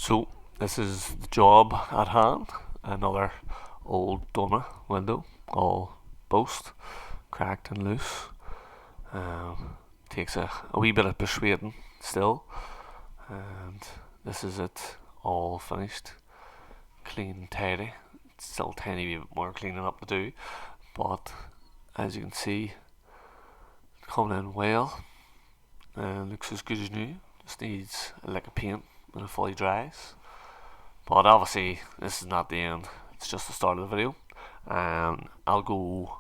So this is the job at hand. Another old Dorma window, all boast, cracked and loose. Takes a wee bit of persuading still, and this is it, all finished, clean and tidy. It's still a tiny bit more cleaning up to do, but as you can see, coming in well and looks as good as new. Just needs a lick of paint when it fully dries. But obviously, this is not the end. It's just the start of the video. I'll go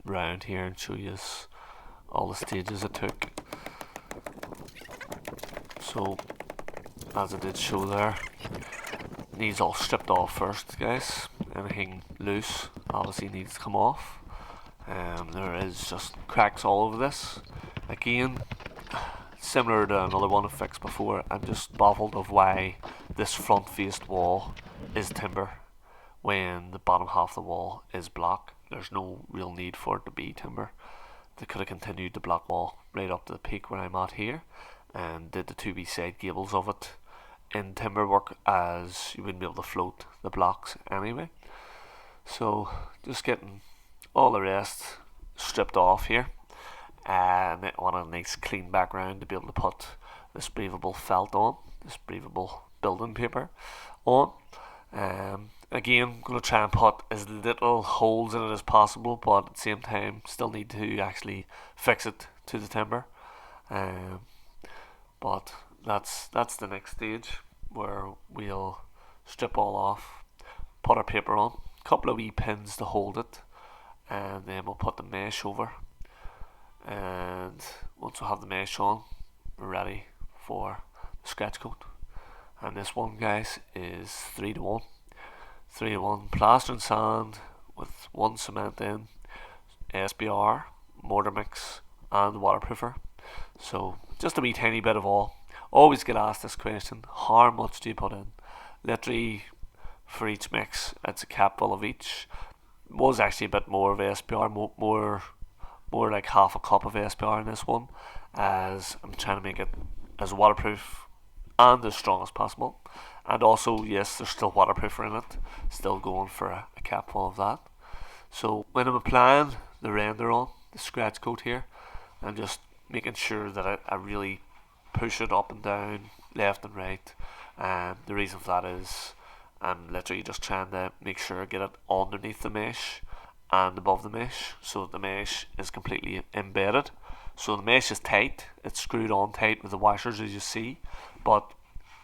round here and show you all the stages it took. So, as I did show there, needs all stripped off first, guys. Anything loose obviously needs to come off. There is just cracks all over this. Again, similar to another one I fixed before, I'm just baffled of why this front faced wall is timber when the bottom half of the wall is block. There's no real need for it to be timber. They could have continued the block wall right up to the peak where I'm at here and did the 2B side gables of it in timber work, as you wouldn't be able to float the blocks anyway. So just getting all the rest stripped off here, and I want a nice clean background to be able to put this breathable felt on, this breathable building paper on. Again, I'm going to try and put as little holes in it as possible, but at the same time still need to actually fix it to the timber. But that's the next stage, where we'll strip all off, put our paper on, a couple of wee pins to hold it, and then we'll put the mesh over. And once we have the mesh on, we're ready for the scratch coat. And this one, guys, is 3-to-1. 3-to-1 plaster and sand with 1 cement in, SBR, mortar mix, and waterproofer. So just a wee tiny bit of all. Always get asked this question: how much do you put in? Literally, for each mix, it's a capful of each. Was actually a bit more of SBR, more like half a cup of SBR in this one, as I'm trying to make it as waterproof and as strong as possible. And also, yes, there's still waterproofer in it, still going for a capful of that. So when I'm applying the render on the scratch coat here, I'm just making sure that I really push it up and down, left and right. And the reason for that is I'm literally just trying to make sure I get it underneath the mesh and above the mesh, so that the mesh is completely embedded. So the mesh is tight, it's screwed on tight with the washers, as you see, but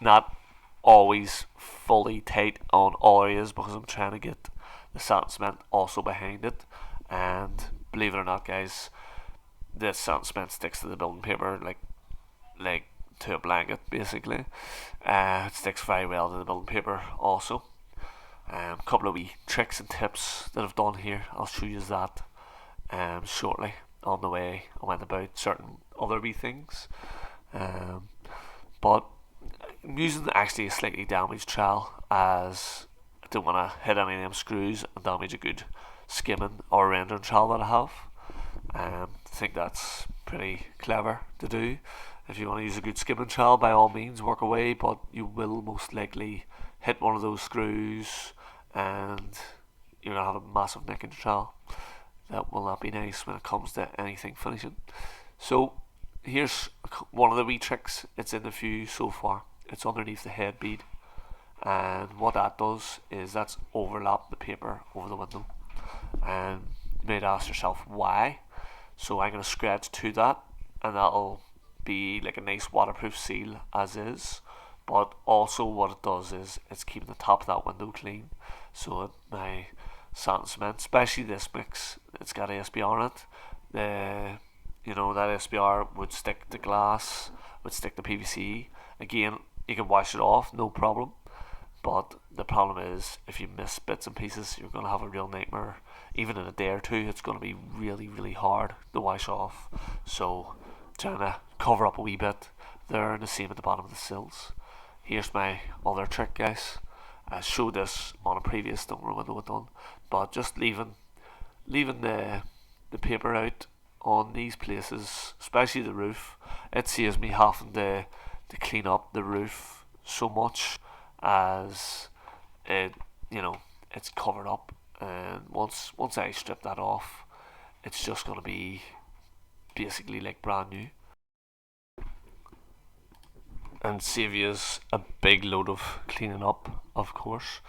not always fully tight on all areas, because I'm trying to get the satin cement also behind it. And believe it or not, guys, this satin cement sticks to the building paper like to a blanket, basically. It sticks very well to the building paper also. A couple of wee tricks and tips that I've done here, I'll show you that shortly on the way I went about certain other wee things. But I'm using actually a slightly damaged trowel, as I don't want to hit any of them screws and damage a good skimming or rendering trowel that I have. I think that's pretty clever to do. If you want to use a good skimming trowel, by all means work away, but you will most likely hit one of those screws and you're going to have a massive nick in the trowel. That will not be nice when it comes to anything finishing. So here's one of the wee tricks. It's in the view so far. It's underneath the head bead, and what that does is that's overlap the paper over the window. And you might ask yourself why. So I'm going to scratch to that, and that'll be like a nice waterproof seal as is. But also what it does is it's keeping the top of that window clean, so my satin cement, especially this mix, it's got SBR in it. That SBR would stick to glass, would stick to PVC. Again, you can wash it off, no problem. But the problem is, if you miss bits and pieces, you're going to have a real nightmare. Even in a day or two, it's going to be really, really hard to wash off. So, trying to cover up a wee bit there, and the same at the bottom of the sills. Here's my other trick, guys. I showed this on a previous Dorma window I've done, but just leaving the paper out on these places, especially the roof. It saves me having to clean up the roof so much as it, you know, it's covered up. And once I strip that off, it's just going to be basically like brand new and save you a big load of cleaning up, of course.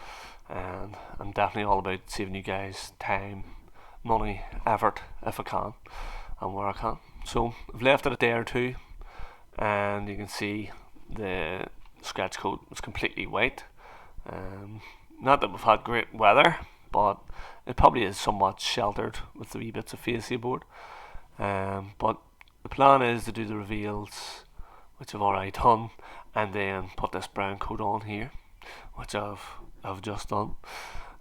And I'm definitely all about saving you guys time, money, effort if I can and where I can. So I've left it a day or two, and you can see the scratch coat is completely white. Not that we've had great weather, but it probably is somewhat sheltered with the wee bits of fascia board. But the plan is to do the reveals, which I've already done, and then put this brown coat on here, which I've just done.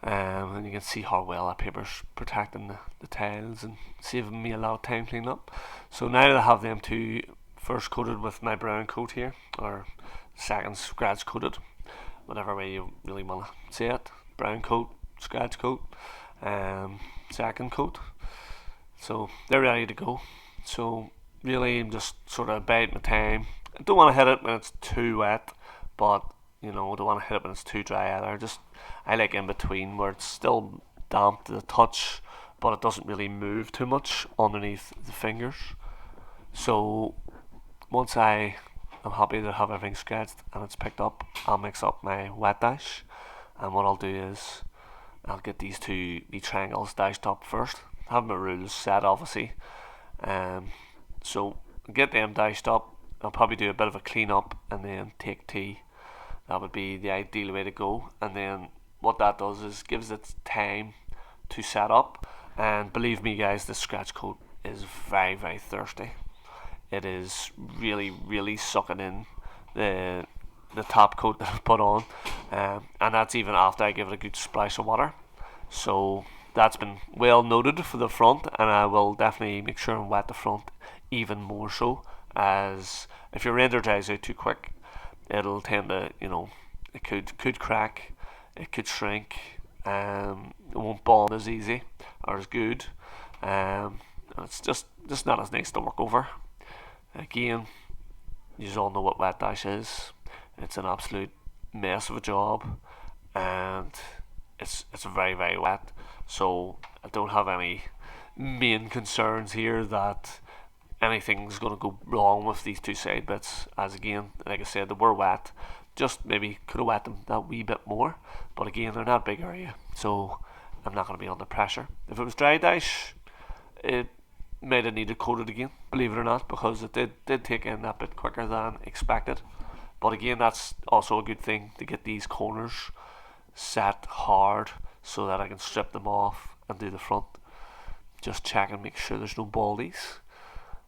And you can see how well that paper's protecting the tiles and saving me a lot of time cleaning up. So now that I have them two first coated with my brown coat here, or second scratch coated, whatever way you really want to say it, brown coat, scratch coat, second coat. So they're ready to go. So really, I'm just sort of biding my time. I don't want to hit it when it's too wet, but I don't want to hit it when it's too dry either. I like in between where it's still damp to the touch, but it doesn't really move too much underneath the fingers. So once I'm happy to have everything scratched and it's picked up, I'll mix up my wet dash, and what I'll do is I'll get these two triangles dashed up first. I have my rules set obviously, so get them dashed up. I'll probably do a bit of a clean up and then take tea. That would be the ideal way to go. And then what that does is gives it time to set up. And believe me, guys, this scratch coat is very, very thirsty. It is really, really sucking in the top coat that I've put on, and that's even after I give it a good splash of water. So that's been well noted for the front, and I will definitely make sure and wet the front even more so, as if your render dries out too quick, it'll tend to, it could crack, it could shrink, it won't bond as easy or as good, it's just not as nice to work over. Again, you all know what wet dash is. It's an absolute mess of a job, and it's very, very wet. So I don't have any main concerns here that anything's going to go wrong with these two side bits, as again, like I said, they were wet. Just maybe could have wet them that wee bit more, but again, they're not a big area, so I'm not going to be under pressure. If it was dry dash, it might have needed coated again, believe it or not, because it did take in that bit quicker than expected. But again, that's also a good thing to get these corners set hard so that I can strip them off and do the front. Just check and make sure there's no baldies.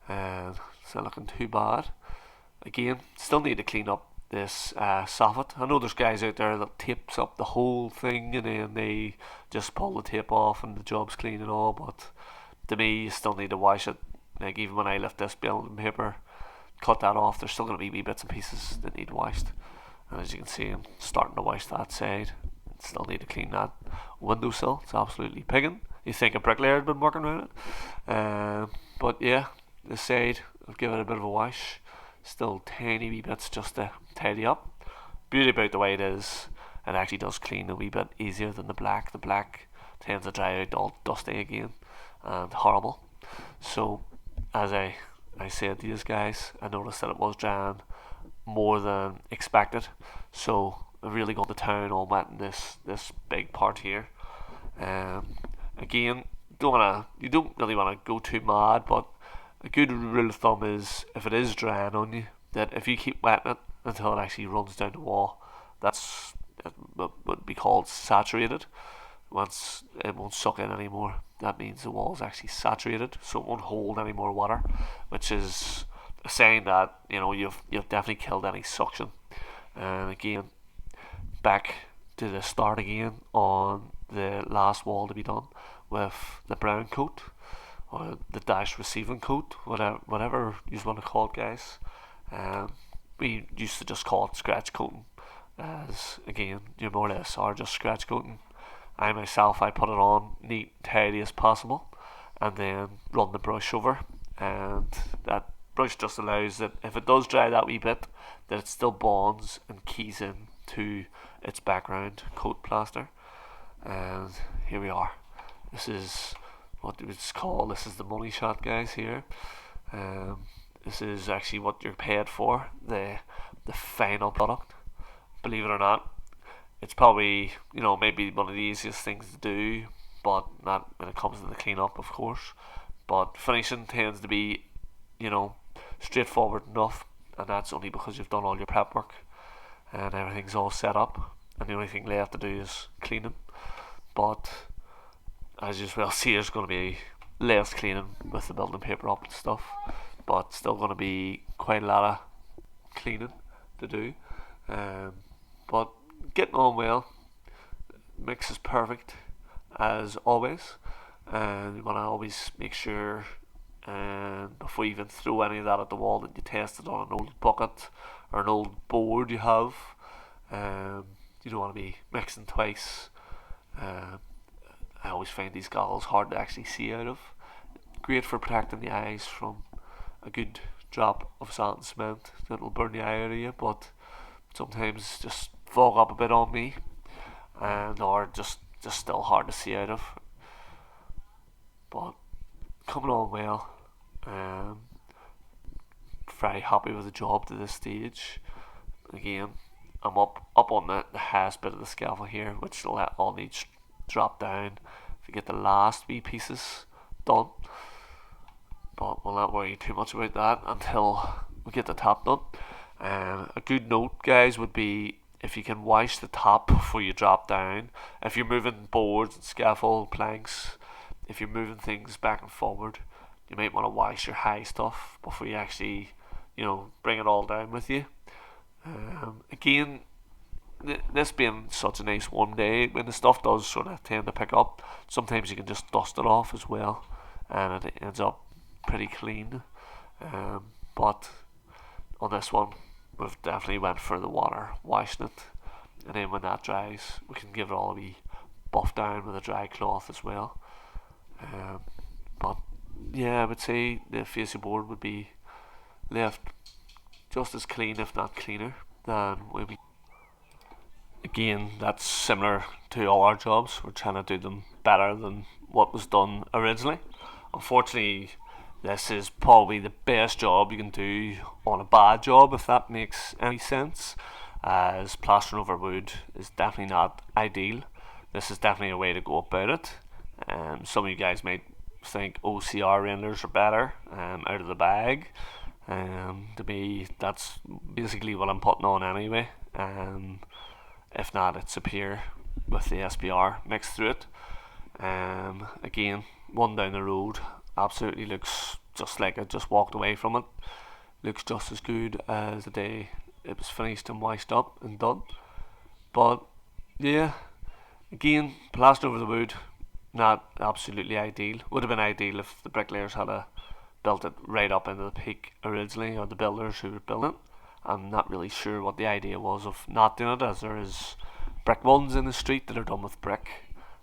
It's not looking too bad. Again, still need to clean up this soffit. I know there's guys out there that tapes up the whole thing and then they just pull the tape off and the job's clean and all, but to me, you still need to wash it. Like even when I lift this building paper, cut that off, there's still going to be wee bits and pieces that need washed. And as you can see, I'm starting to wash that side. Still need to clean that windowsill. It's absolutely pigging. You think a bricklayer had been working around it. But yeah, this side, I'll give it a bit of a wash. Still tiny wee bits just to tidy up. Beauty about the way it is, it actually does clean a wee bit easier than the black. The black tends to dry out all dusty again and horrible. So as I said to these guys, I noticed that it was drying more than expected. So I've really gone to town on wetting this big part here. Again, you don't really want to go too mad, but a good rule of thumb is if it is drying on you, that if you keep wetting it until it actually runs down the wall, that's what would be called saturated. Once it won't suck in anymore, that means the wall is actually saturated, so it won't hold any more water, which is a sign that you've definitely killed any suction. And again, back to the start again on the last wall to be done with the brown coat or the dash receiving coat, whatever you want to call it, guys. We used to just call it scratch coating, as again you more or less are just scratch coating. I myself, I put it on neat, tidy as possible, and then run the brush over, and brush just allows that if it does dry that wee bit, that it still bonds and keys in to its background coat plaster. And here we are. This is what it's called. This is the money shot, guys. Here, this is actually what you're paid for. The final product. Believe it or not, it's probably, maybe one of the easiest things to do, but not when it comes to the cleanup, of course. But finishing tends to be, straightforward enough, and that's only because you've done all your prep work and everything's all set up, and the only thing left to do is cleaning. But as you well see, there's going to be less cleaning with the building paper up and stuff, but still going to be quite a lot of cleaning to do. But getting on well. Mix is perfect as always, and you want to always make sure, before you even throw any of that at the wall, that you test it on an old bucket or an old board you have. You don't want to be mixing twice. I always find these goggles hard to actually see out of. Great for protecting the eyes from a good drop of sand and cement that'll burn the eye out of you, but sometimes just fog up a bit on me, and or just still hard to see out of. But coming on well. Very happy with the job to this stage. Again, I'm up on the highest bit of the scaffold here, which all needs drop down to get the last wee pieces done. But we'll not worry too much about that until we get the top done. A good note, guys, would be if you can wash the top before you drop down. If you're moving boards and scaffold planks, if you're moving things back and forward, you might want to wash your high stuff before you actually, bring it all down with you. Again, this being such a nice warm day, when the stuff does sort of tend to pick up, sometimes you can just dust it off as well, and it ends up pretty clean. But on this one, we've definitely went for the water, washing it, and then when that dries, we can give it all a wee buff down with a dry cloth as well. But yeah, I would say the facing board would be left just as clean, if not cleaner, than when we. Again, that's similar to all our jobs. We're trying to do them better than what was done originally. Unfortunately, this is probably the best job you can do on a bad job, if that makes any sense, as plastering over wood is definitely not ideal. This is definitely a way to go about it. Some of you guys might think OCR renders are better, out of the bag. To me, that's basically what I'm putting on anyway. If not, it's up here with the SBR mixed through it. Again, one down the road absolutely looks just like I just walked away from it. Looks just as good as the day it was finished and washed up and done. But yeah, again, plaster over the wood, not absolutely ideal. Would have been ideal if the bricklayers had built it right up into the peak originally, or the builders who were building it. I'm not really sure what the idea was of not doing it, as there is brick ones in the street that are done with brick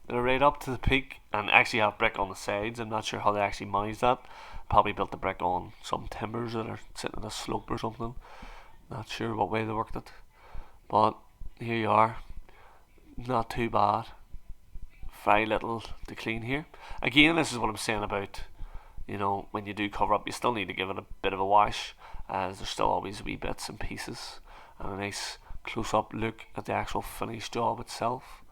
that are right up to the peak and actually have brick on the sides. I'm not sure how they actually managed that. Probably built the brick on some timbers that are sitting on a slope or something. Not sure what way they worked it. But here you are. Not too bad. Very little to clean here. Again, this is what I'm saying about, when you do cover up, you still need to give it a bit of a wash, as there's still always wee bits and pieces, and a nice close-up look at the actual finished job itself.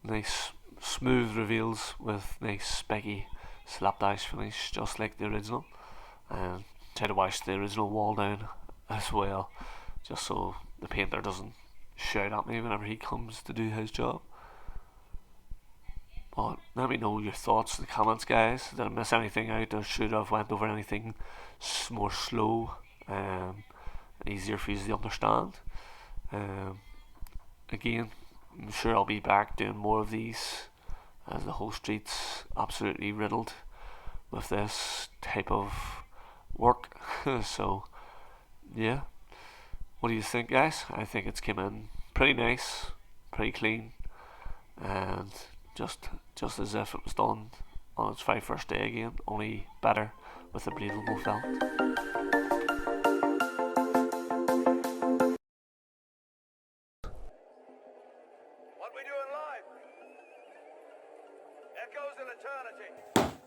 Nice smooth reveals with nice spiky slapdash finish, just like the original. And try to wash the original wall down as well, just so the painter doesn't shout at me whenever he comes to do his job. But let me know your thoughts in the comments, guys. Did I miss anything out, or should I have went over anything more slow, easier for you to understand? Again, I'm sure I'll be back doing more of these, as the whole street's absolutely riddled with this type of work. So yeah, what do you think, guys? I think it's came in pretty nice, pretty clean, and just as if it was done on its very first day again, only better with a breathable felt. we doing live? Echoes in eternity.